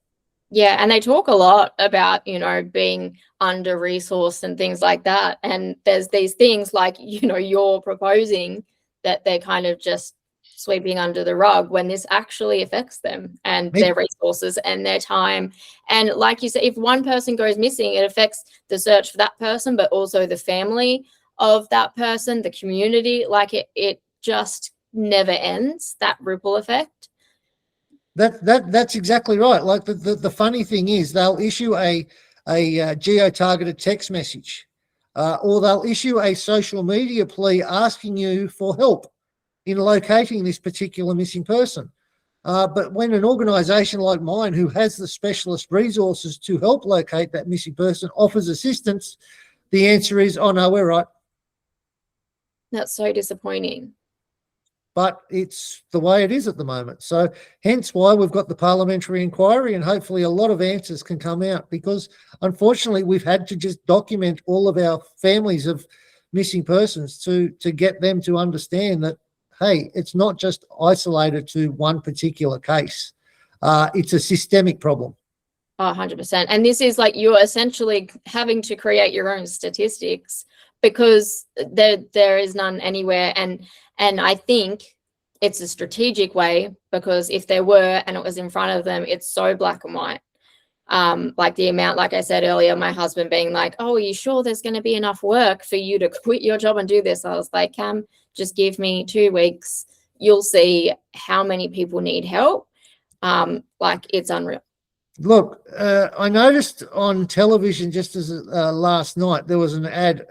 Yeah, and they talk a lot about, you know, being under-resourced and things like that. And there's these things like, you know, you're proposing that they're kind of just sweeping under the rug when this actually affects them and their resources and their time. And like you said, if one person goes missing, it affects the search for that person, but also the family of that person, the community. Like it just never ends, that ripple effect. That's exactly right. Like the funny thing is they'll issue a geo-targeted text message, or they'll issue a social media plea asking you for help in locating this particular missing person. But when an organisation like mine, who has the specialist resources to help locate that missing person, offers assistance, the answer is, oh no, we're right. That's so disappointing. But it's the way it is at the moment. So hence why we've got the parliamentary inquiry, and hopefully a lot of answers can come out, because unfortunately we've had to just document all of our families of missing persons to get them to understand that, hey, it's not just isolated to one particular case. It's a systemic problem. 100%. And this is like, you're essentially having to create your own statistics because there is none anywhere. And I think it's a strategic way, because if there were and it was in front of them, it's so black and white. Like the amount, like I said earlier, my husband being like, oh, are you sure there's going to be enough work for you to quit your job and do this? I was like, Cam, just give me 2 weeks. You'll see how many people need help. Like, it's unreal. Look, I noticed on television just as last night, there was an ad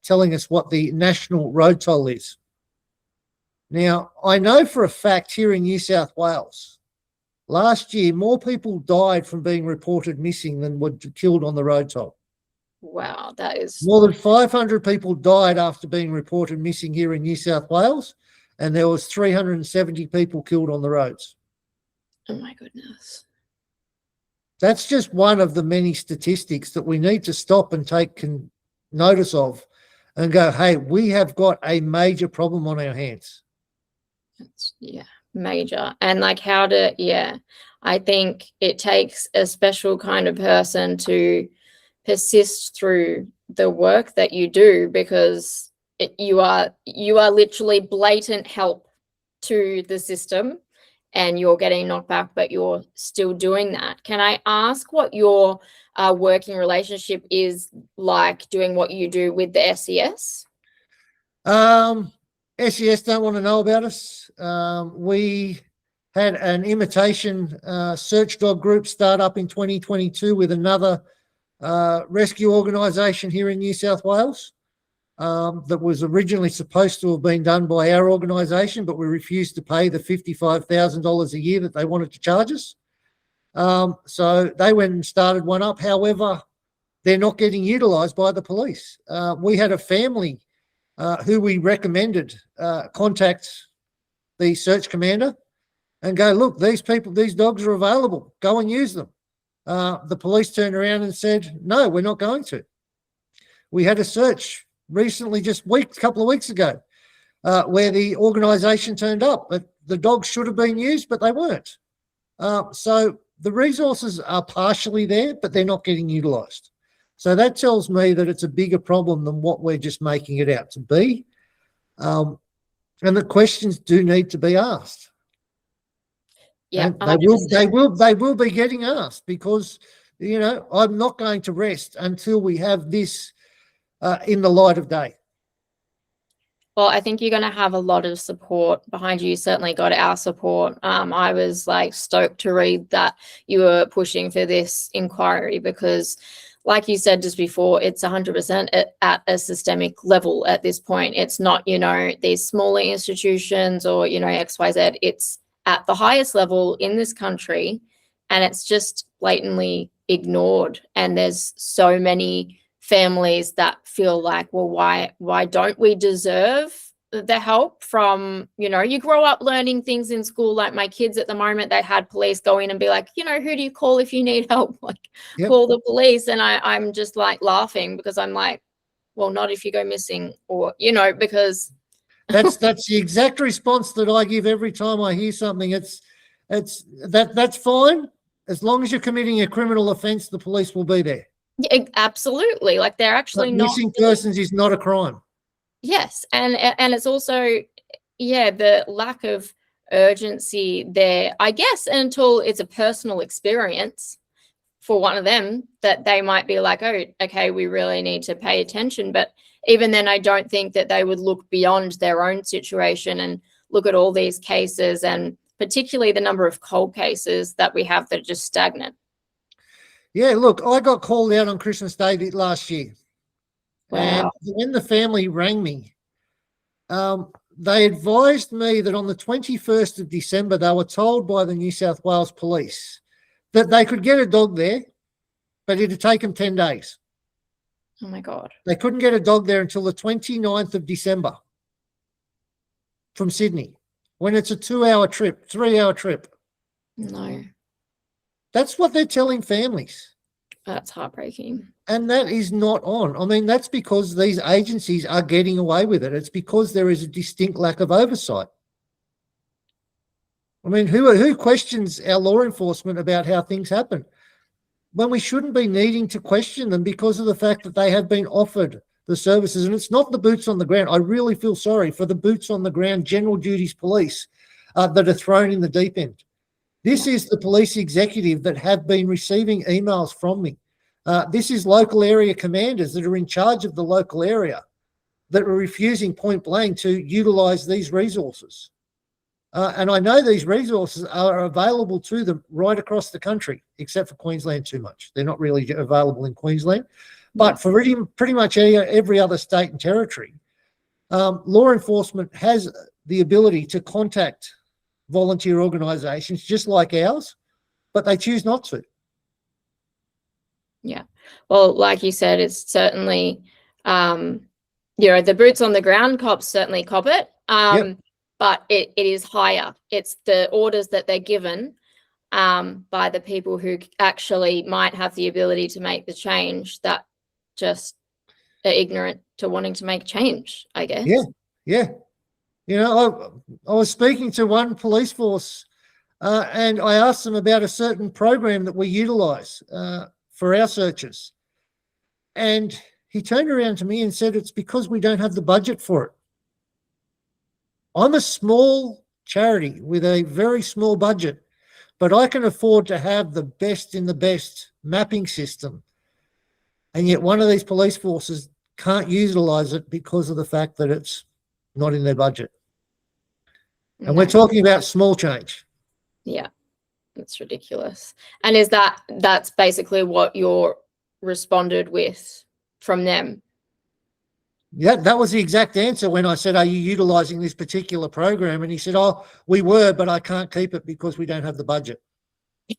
telling us what the national road toll is. Now, I know for a fact here in New South Wales, last year, more people died from being reported missing than were killed on the road toll. Wow, that is... More than 500 people died after being reported missing here in New South Wales, and there was 370 people killed on the roads. Oh my goodness. That's just one of the many statistics that we need to stop and take notice of and go, hey, we have got a major problem on our hands. It's, yeah, major. And like I think it takes a special kind of person to persist through the work that you do, because you are literally blatant help to the system, and you're getting knocked back, but you're still doing that. Can I ask what your working relationship is like doing what you do with the SES? SES don't want to know about us. We had an imitation search dog group start up in 2022 with another rescue organisation here in New South Wales that was originally supposed to have been done by our organisation, but we refused to pay the $55,000 a year that they wanted to charge us. So they went and started one up. However, they're not getting utilised by the police. We had a family who we recommended contact the search commander and go, look, these dogs are available. Go and use them. The police turned around and said, no, we're not going to. We had a search recently, just a couple of weeks ago, where the organisation turned up, but the dogs should have been used, but they weren't. So the resources are partially there, but they're not getting utilised. So that tells me that it's a bigger problem than what we're just making it out to be. And the questions do need to be asked. Yeah, and they will be getting asked, because, you know, I'm not going to rest until we have this in the light of day. Well, I think you're going to have a lot of support behind you. You certainly got our support. I was like stoked to read that you were pushing for this inquiry, because like you said just before, it's 100% at a systemic level at this point. It's not, you know, these smaller institutions or, you know, XYZ. It's at the highest level in this country, and it's just blatantly ignored. And there's so many families that feel like, well, why don't we deserve the help from, you know, you grow up learning things in school. Like my kids at the moment, they had police go in and be like, you know, who do you call if you need help? Like, yep. Call the police. And I'm just like laughing, because I'm like, well, not if you go missing, or, you know, because that's the exact response that I give every time I hear something. That's fine, as long as you're committing a criminal offence, the police will be there. Yeah, absolutely. Like they're actually not. Missing persons is not a crime. Yes, and it's also, yeah, the lack of urgency there, I guess, until it's a personal experience for one of them, that they might be like, oh, okay, we really need to pay attention. But even then, I don't think that they would look beyond their own situation and look at all these cases, and particularly the number of cold cases that we have that are just stagnant. Yeah, look, I got called out on Christmas Day last year. Wow. And when the family rang me, they advised me that on the 21st of December, they were told by the New South Wales Police that they could get a dog there, but it'd take them 10 days. Oh, my God. They couldn't get a dog there until the 29th of December from Sydney, when it's a 2-hour trip, 3-hour trip. No. That's what they're telling families. That's heartbreaking. And that is not on. I mean, that's because these agencies are getting away with it. It's because there is a distinct lack of oversight. I mean, who questions our law enforcement about how things happen when we shouldn't be needing to question them because of the fact that they have been offered the services? And it's not the boots on the ground. I really feel sorry for the boots on the ground general duties police that are thrown in the deep end. This is the police executive that have been receiving emails from me. This is local area commanders that are in charge of the local area that are refusing point blank to utilise these resources. And I know these resources are available to them right across the country, except for Queensland too much. They're not really available in Queensland. But for pretty much every other state and territory, law enforcement has the ability to contact volunteer organisations just like ours, but they choose not to. Yeah. Well, like you said, it's certainly, you know, the boots on the ground cops certainly cop it. Yep. but it is higher. It's the orders that they're given by the people who actually might have the ability to make the change that just are ignorant to wanting to make change, I guess. Yeah. You know, I was speaking to one police force and I asked them about a certain program that we utilise for our searches. And he turned around to me and said, it's because we don't have the budget for it. I'm a small charity with a very small budget, but I can afford to have the best in the best mapping system. And yet one of these police forces can't utilise it because of the fact that it's not in their budget. And we're talking about small change. Yeah, it's ridiculous. And that's basically what you're responded with from them? Yeah, that was the exact answer when I said, are you utilising this particular program? And he said, oh, we were, but I can't keep it because we don't have the budget.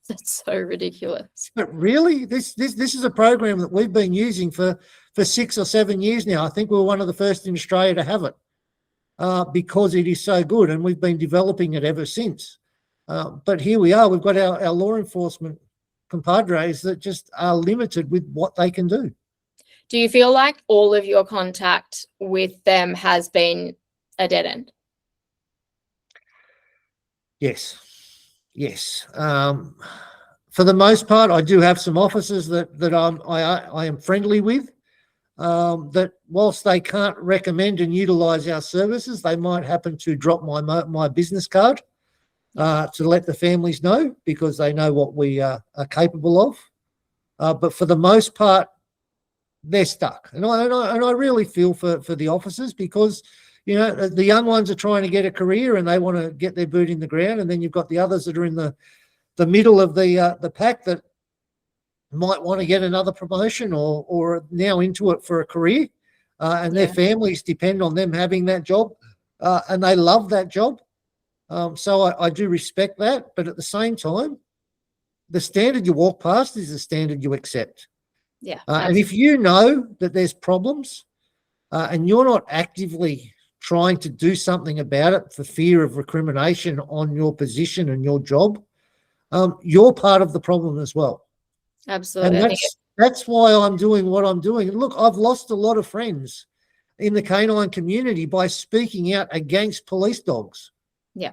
That's so ridiculous. But really, this is a program that we've been using for 6 or 7 years now. I think we were one of the first in Australia to have it because it is so good, and we've been developing it ever since. But here we are. We've got our law enforcement compadres that just are limited with what they can do. Do you feel like all of your contact with them has been a dead end? Yes. For the most part, I do have some officers that I am friendly with. That whilst they can't recommend and utilise our services, they might happen to drop my business card to let the families know, because they know what we are capable of. But for the most part, they're stuck, and I really feel for the officers, because the young ones are trying to get a career and they want to get their boot in the ground, and then you've got the others that are in the middle of the pack that might want to get another promotion or now into it for a career, and their families depend on them having that job, and they love that job. So I do respect that, but at the same time, the standard you walk past is the standard you accept. Yeah. And if you know that there's problems and you're not actively trying to do something about it for fear of recrimination on your position and your job, you're part of the problem as well. Absolutely. And that's why I'm doing what I'm doing. And look, I've lost a lot of friends in the canine community by speaking out against police dogs. Yeah.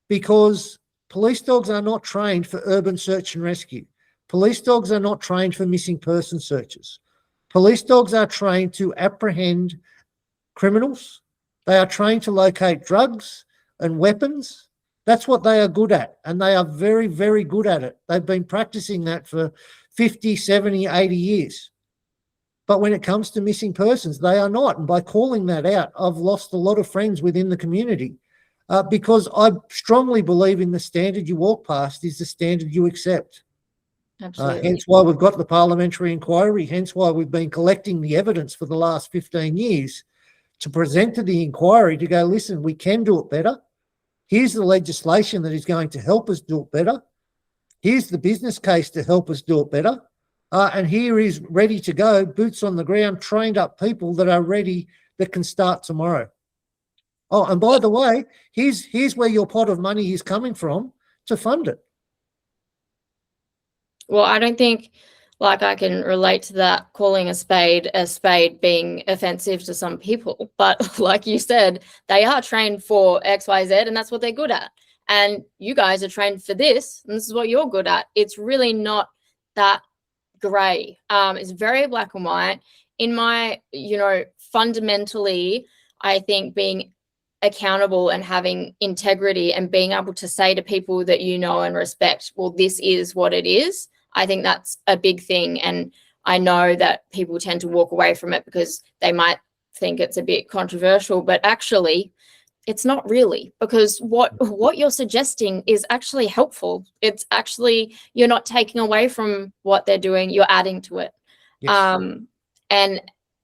Because police dogs are not trained for urban search and rescue. Police dogs are not trained for missing person searches. Police dogs are trained to apprehend criminals. They are trained to locate drugs and weapons. That's what they are good at, and they are very, very good at it. They've been practicing that for 50, 70, 80 years. But when it comes to missing persons, they are not. And by calling that out, I've lost a lot of friends within the community because I strongly believe in the standard you walk past is the standard you accept. Absolutely. Hence why we've got the parliamentary inquiry, hence why we've been collecting the evidence for the last 15 years to present to the inquiry to go, listen, we can do it better. Here's the legislation that is going to help us do it better. Here's the business case to help us do it better. And here is ready to go, boots on the ground, trained up people that are ready, that can start tomorrow. Oh, and by the way, here's where your pot of money is coming from to fund it. Well, I don't think I can relate to that, calling a spade being offensive to some people. But like you said, they are trained for X, Y, Z, and that's what they're good at. And you guys are trained for this, and this is what you're good at. It's really not that gray. It's very black and white. In my, fundamentally, I think being accountable and having integrity and being able to say to people that and respect, well, this is what it is. I think that's a big thing. And I know that people tend to walk away from it because they might think it's a bit controversial, but actually it's not really, because what you're suggesting is actually helpful. It's actually, you're not taking away from what they're doing, you're adding to it. Yes.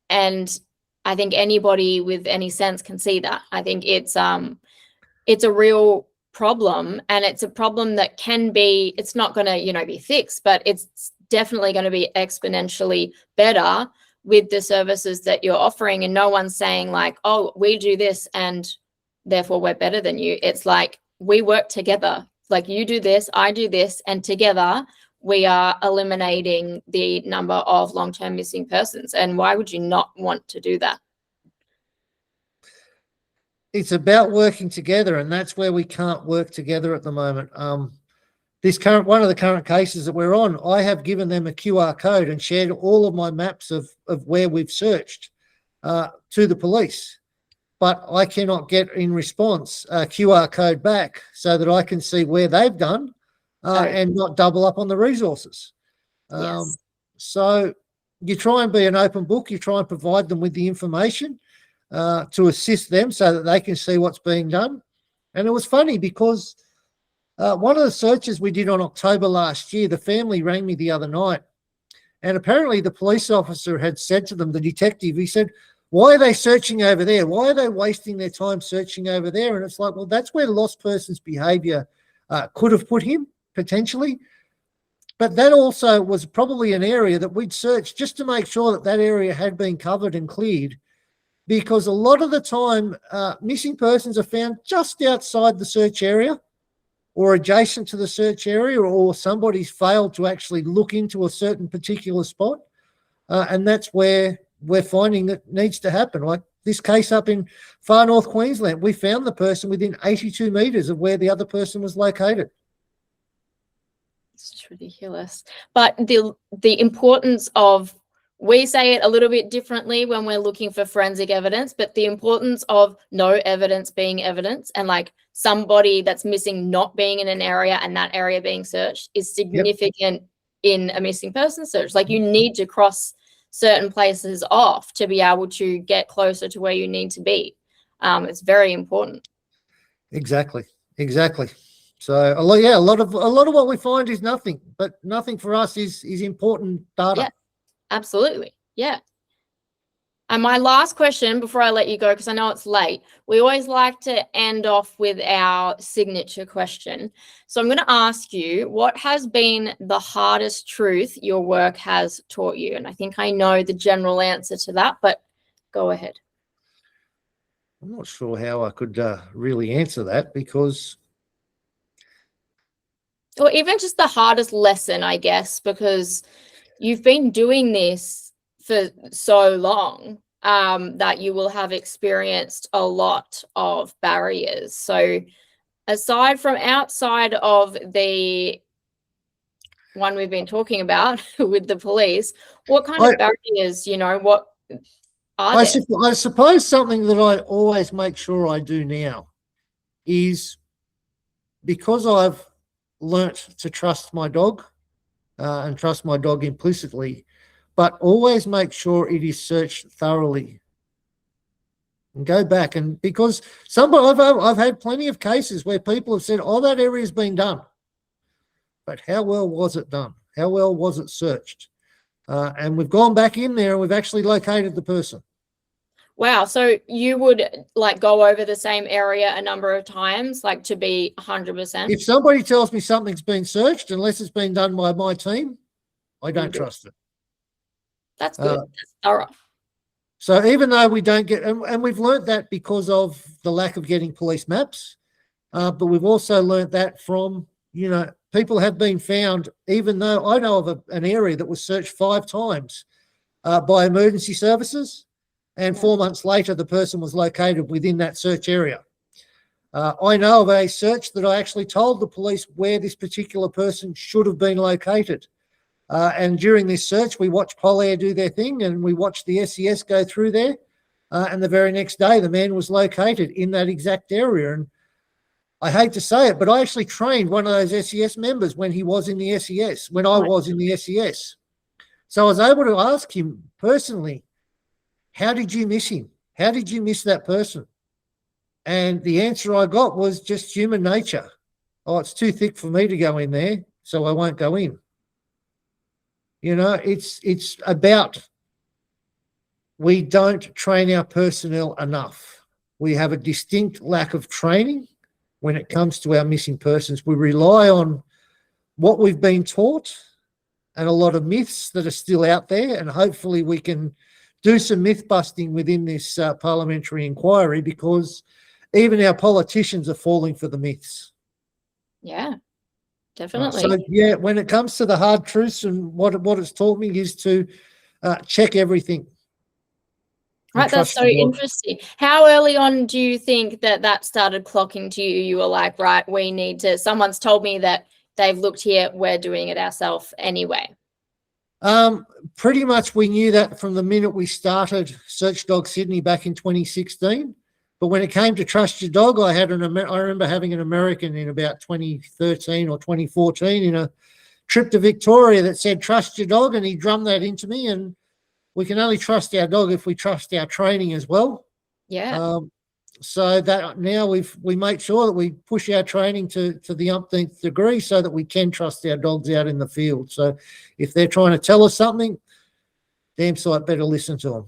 And I think anybody with any sense can see that. I think it's a real problem, and it's a problem that it's not going to be fixed, but it's definitely going to be exponentially better with the services that you're offering. And no one's saying oh, we do this and therefore we're better than you. It's like we work together. Like you do this, I do this, and together we are eliminating the number of long-term missing persons. And why would you not want to do that? It's about working together, and that's where we can't work together at the moment. One of the current cases that we're on, I have given them a QR code and shared all of my maps of where we've searched to the police. But I cannot get in response a QR code back so that I can see where they've done and not double up on the resources. Yes. So you try and be an open book. You try and provide them with the information to assist them so that they can see what's being done. And it was funny because one of the searches we did on October last year, the family rang me the other night, and apparently the police officer had said to them, the detective, he said, why are they searching over there? Why are they wasting their time searching over there? And it's like, well, that's where lost person's behaviour could have put him, potentially. But that also was probably an area that we'd searched just to make sure that that area had been covered and cleared, because a lot of the time missing persons are found just outside the search area or adjacent to the search area, or somebody's failed to actually look into a certain particular spot. And that's where we're finding that needs to happen. Like this case up in far north Queensland, we found the person within 82 metres of where the other person was located. It's ridiculous. But the importance of, we say it a little bit differently when we're looking for forensic evidence, but the importance of no evidence being evidence, and like somebody that's missing not being in an area and that area being searched is significant in a missing person search. Like you need to cross certain places off to be able to get closer to where you need to be. It's very important. Exactly. So a lot of what we find is nothing, but nothing for us is important data. Yeah, absolutely. Yeah. And my last question before I let you go, because I know it's late, we always like to end off with our signature question. So I'm going to ask you, what has been the hardest truth your work has taught you? And I think I know the general answer to that, but go ahead. I'm not sure how I could really answer that, because... Or even just the hardest lesson, I guess, because you've been doing this for so long that you will have experienced a lot of barriers. So aside from outside of the one we've been talking about with the police, what kind of barriers, what are there? I suppose something that I always make sure I do now is, because I've learnt to trust my dog and trust my dog implicitly, but always make sure it is searched thoroughly and go back. And because I've had plenty of cases where people have said, oh, that area's been done, but how well was it done? How well was it searched? And we've gone back in there and we've actually located the person. Wow. So you would like go over the same area a number of times, like to be 100%? If somebody tells me something's been searched, unless it's been done by my team, I don't trust it. That's good. That's thorough. So even though we don't get, and we've learnt that because of the lack of getting police maps, but we've also learnt that from, people have been found, even though I know of an area that was searched 5 times by emergency services, and 4 months later, the person was located within that search area. I know of a search that I actually told the police where this particular person should have been located. And during this search, we watched Polair do their thing, and we watched the SES go through there. And the very next day, the man was located in that exact area. And I hate to say it, but I actually trained one of those SES members when he was in the SES, when I was in the SES. So I was able to ask him personally, how did you miss him? How did you miss that person? And the answer I got was just human nature. Oh, it's too thick for me to go in there, so I won't go in. It's about, we don't train our personnel enough. We have a distinct lack of training when it comes to our missing persons. We rely on what we've been taught and a lot of myths that are still out there, and hopefully we can do some myth busting within this parliamentary inquiry, because even our politicians are falling for the myths. Yeah, definitely. So yeah, when it comes to the hard truths, and what it's taught me is to check everything. Right, that's so interesting. How early on do you think that started clocking to you? You were like, right, we need to, someone's told me that they've looked here, we're doing it ourselves anyway. Pretty much we knew that from the minute we started Search Dog Sydney back in 2016. But when it came to Trust Your Dog, I remember having an American in about 2013 or 2014 in a trip to Victoria that said, trust your dog, and he drummed that into me. And we can only trust our dog if we trust our training as well. Yeah. So that now we make sure that we push our training to the umpteenth degree so that we can trust our dogs out in the field. So if they're trying to tell us something, damn sight better listen to them.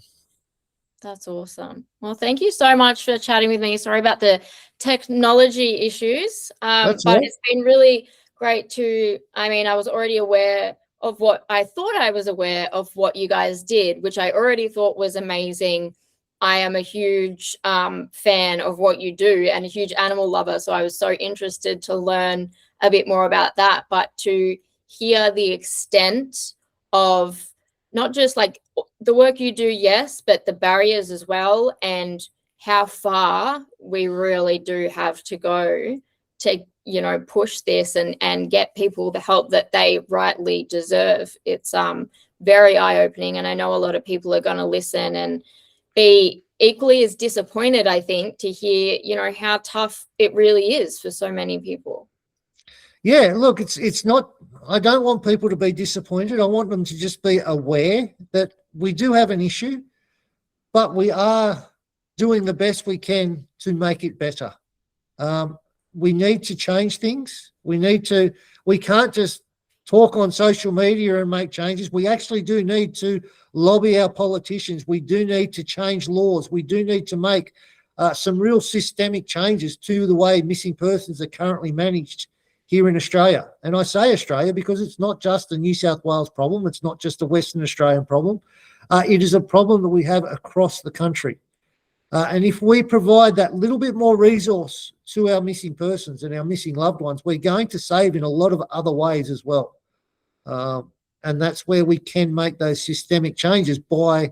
That's awesome. Well, thank you so much for chatting with me. Sorry about the technology issues, but it's been really great to, I mean, I was already aware of what I thought I was aware of what you guys did, which I already thought was amazing. I am a huge fan of what you do and a huge animal lover. So I was so interested to learn a bit more about that, but to hear the extent of not just like the work you do, yes, but the barriers as well, and how far we really do have to go to, you know, push this and get people the help that they rightly deserve. It's very eye-opening, and I know a lot of people are going to listen and be equally as disappointed, I think, to hear, you know, how tough it really is for so many people. Yeah, look, it's not, I don't want people to be disappointed. I want them to just be aware that we do have an issue, but we are doing the best we can to make it better. We need to change things. We can't just talk on social media and make changes. We actually do need to lobby our politicians. We do need to change laws. We do need to make some real systemic changes to the way missing persons are currently managed here in Australia. And I say Australia because it's not just a New South Wales problem. It's not just a Western Australian problem. It is a problem that we have across the country. And if we provide that little bit more resource to our missing persons and our missing loved ones, we're going to save in a lot of other ways as well. And that's where we can make those systemic changes by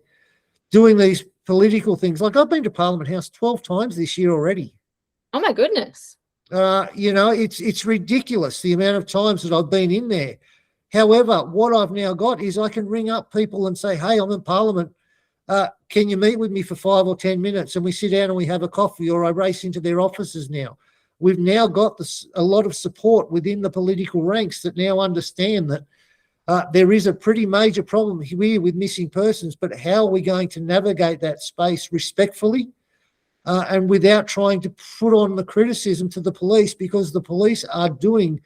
doing these political things. Like I've been to Parliament House 12 times this year already. Oh my goodness. You know, it's ridiculous the amount of times that I've been in there. However, what I've now got is I can ring up people and say, hey, I'm in Parliament. Can you meet with me for 5 or 10 minutes? And we sit down and we have a coffee, or I race into their offices now. We've now got a lot of support within the political ranks that now understand that there is a pretty major problem here with missing persons, but how are we going to navigate that space respectfully and without trying to put on the criticism to the police, because the police are doing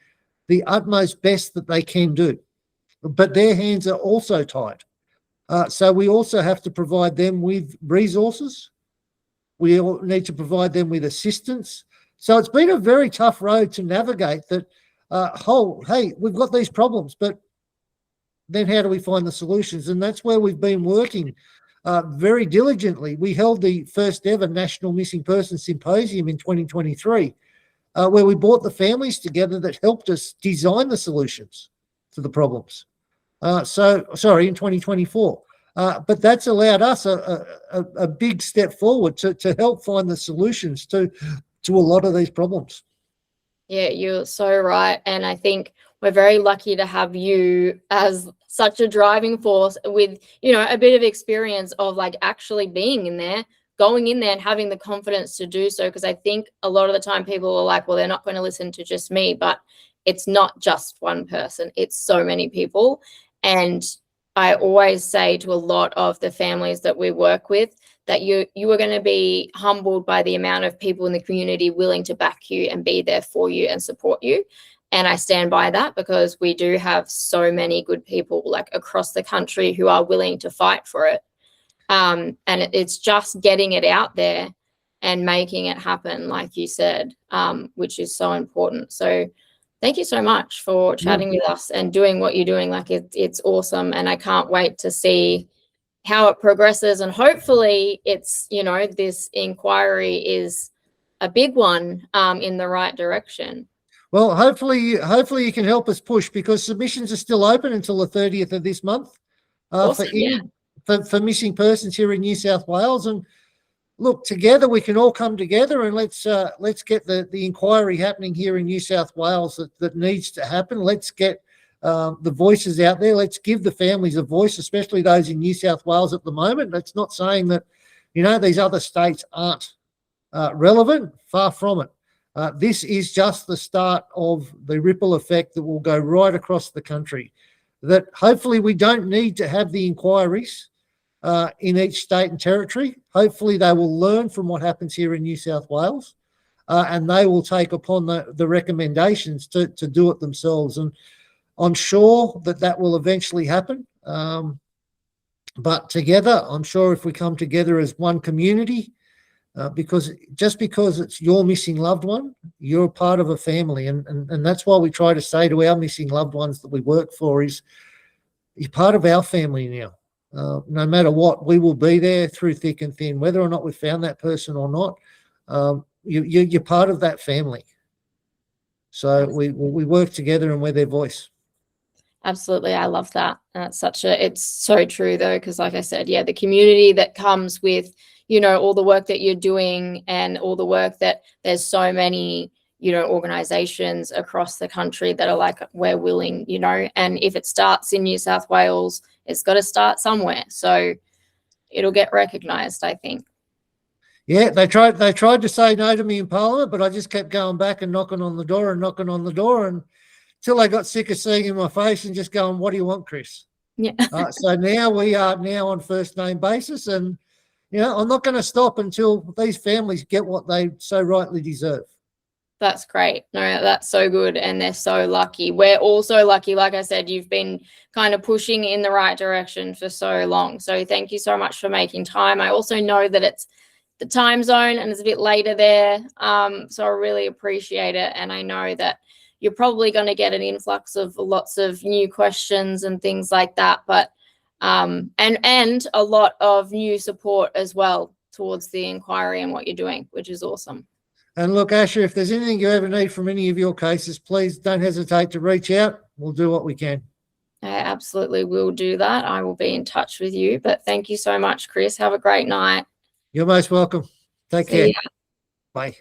the utmost best that they can do. But their hands are also tied. So we also have to provide them with resources. We all need to provide them with assistance. So it's been a very tough road to navigate that hey, we've got these problems, but then how do we find the solutions? And that's where we've been working very diligently. We held the first ever National Missing Persons Symposium in 2023, where we brought the families together that helped us design the solutions to the problems. In 2024. But that's allowed us a big step forward to help find the solutions to a lot of these problems. Yeah, you're so right. And I think we're very lucky to have you as such a driving force with, you know, a bit of experience of like actually being in there, going in there and having the confidence to do so. Because I think a lot of the time people are like, well, they're not going to listen to just me, but it's not just one person. It's so many people. And I always say to a lot of the families that we work with that you are going to be humbled by the amount of people in the community willing to back you and be there for you and support you. And I stand by that, because we do have so many good people like across the country who are willing to fight for it. And it's just getting it out there and making it happen, like you said, which is so important. So thank you so much for chatting with us and doing what you're doing. Like it's awesome. And I can't wait to see how it progresses. And hopefully it's, you know, this inquiry is a big one in the right direction. Well, hopefully you can help us push, because submissions are still open until the 30th of this month Awesome, for missing persons here in New South Wales. And look, together we can all come together, and let's get the inquiry happening here in New South Wales that needs to happen. Let's get the voices out there. Let's give the families a voice, especially those in New South Wales at the moment. That's not saying that, these other states aren't relevant. Far from it. This is just the start of the ripple effect that will go right across the country, that hopefully we don't need to have the inquiries in each state and territory. Hopefully they will learn from what happens here in New South Wales, and they will take upon the recommendations to do it themselves. And I'm sure that will eventually happen. But together, I'm sure if we come together as one community, because it's your missing loved one, you're part of a family. And that's why we try to say to our missing loved ones that we work for is, you're part of our family now. No matter what, we will be there through thick and thin, whether or not we found that person or not. You're part of that family. So we work together and we're their voice. Absolutely. I love that. It's so true though, because like I said, the community that comes with, all the work that you're doing, and all the work that there's so many, organizations across the country that are like, we're willing, and if it starts in New South Wales, it's got to start somewhere. So it'll get recognized, I think. Yeah, they tried to say no to me in Parliament, but I just kept going back and knocking on the door until I got sick of seeing in my face and just going, what do you want, Chris? Yeah. So now we are on first name basis, and I'm not going to stop until these families get what they so rightly deserve. That's great. No, that's so good. And they're so lucky. We're also lucky. Like I said, you've been kind of pushing in the right direction for so long. So thank you so much for making time. I also know that it's the time zone and it's a bit later there. So I really appreciate it. And I know that you're probably going to get an influx of lots of new questions and things like that. But and a lot of new support as well towards the inquiry and what you're doing, which is awesome. And look, Asher, if there's anything you ever need from any of your cases, please don't hesitate to reach out. We'll do what we can. I absolutely will do that. I will be in touch with you. But thank you so much, Chris. Have a great night. You're most welcome. Take care. Bye.